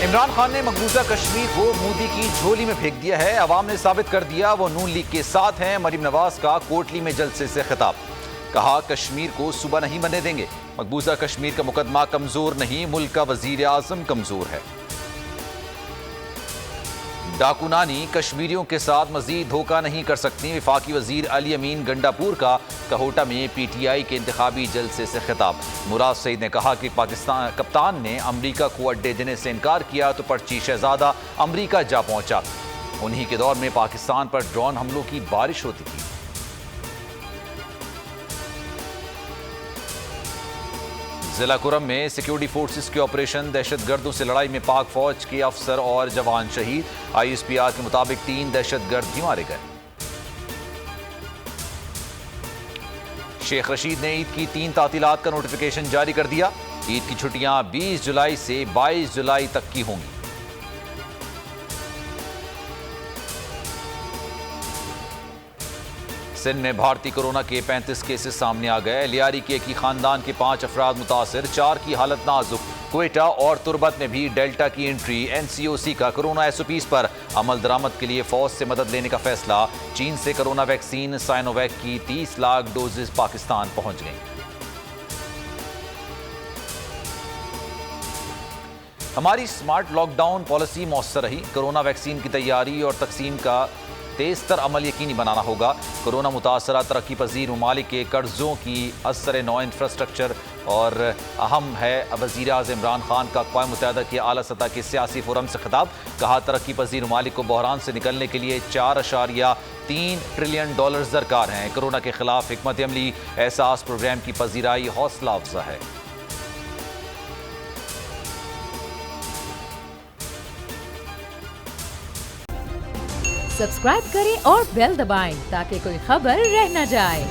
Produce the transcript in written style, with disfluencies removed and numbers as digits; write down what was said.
عمران خان نے مقبوضہ کشمیر کو مودی کی جھولی میں پھینک دیا ہے۔ عوام نے ثابت کر دیا وہ نون لیگ کے ساتھ ہیں۔ مریم نواز کا کوٹلی میں جلسے سے خطاب، کہا کشمیر کو صوبہ نہیں بننے دیں گے۔ مقبوضہ کشمیر کا مقدمہ کمزور نہیں، ملک کا وزیر اعظم کمزور ہے۔ ڈاکونانی کشمیریوں کے ساتھ مزید دھوکہ نہیں کر سکتی۔ وفاقی وزیر علی امین گنڈاپور کا کہوٹہ میں پی ٹی آئی کے انتخابی جلسے سے خطاب۔ مراد سعید نے کہا کہ پاکستان کپتان نے امریکہ کو اڈے دینے سے انکار کیا تو پرچی شہزادہ امریکہ جا پہنچا۔ انہی کے دور میں پاکستان پر ڈرون حملوں کی بارش ہوتی تھی۔ ضلع کرم میں سیکیورٹی فورسز کے آپریشن، دہشت گردوں سے لڑائی میں پاک فوج کے افسر اور جوان شہید۔ آئی ایس پی آر کے مطابق 3 دہشت گرد بھی مارے گئے۔ شیخ رشید نے عید کی 3 تعطیلات کا نوٹیفیکیشن جاری کر دیا۔ عید کی چھٹیاں 20 جولائی سے 22 جولائی تک کی ہوں گی۔ سندھ میں بھارتی کورونا کے 35 کیسز سامنے آ گئے۔ لیاری کے ایک ہی خاندان کے 5 افراد متاثر، 4 کی حالت نازک۔ کوئٹہ اور تربت میں بھی ڈیلٹا کی انٹری۔ این سی او سی کا کورونا ایس او پیز پر عمل درآمد کے لیے فوج سے مدد لینے کا فیصلہ۔ چین سے کورونا ویکسین سائنو ویک کی 30 لاکھ ڈوزز پاکستان پہنچ گئیں۔ ہماری سمارٹ لاک ڈاؤن پالیسی مؤثر رہی۔ کورونا ویکسین کی تیاری اور تقسیم کا تیز تر عمل یقینی بنانا ہوگا۔ کورونا متاثرہ ترقی پذیر ممالک کے قرضوں کی اثر نو انفراسٹرکچر اور اہم ہے۔ وزیر اعظم عمران خان کا اقوام متحدہ کے اعلیٰ سطح کے سیاسی فورم سے خطاب، کہا ترقی پذیر ممالک کو بحران سے نکلنے کے لیے $4.3 ٹریلین درکار ہیں۔ کورونا کے خلاف حکمت عملی احساس پروگرام کی پذیرائی حوصلہ افزا ہے۔ سبسکرائب کریں اور بیل دبائیں تاکہ کوئی خبر رہ نہ جائے۔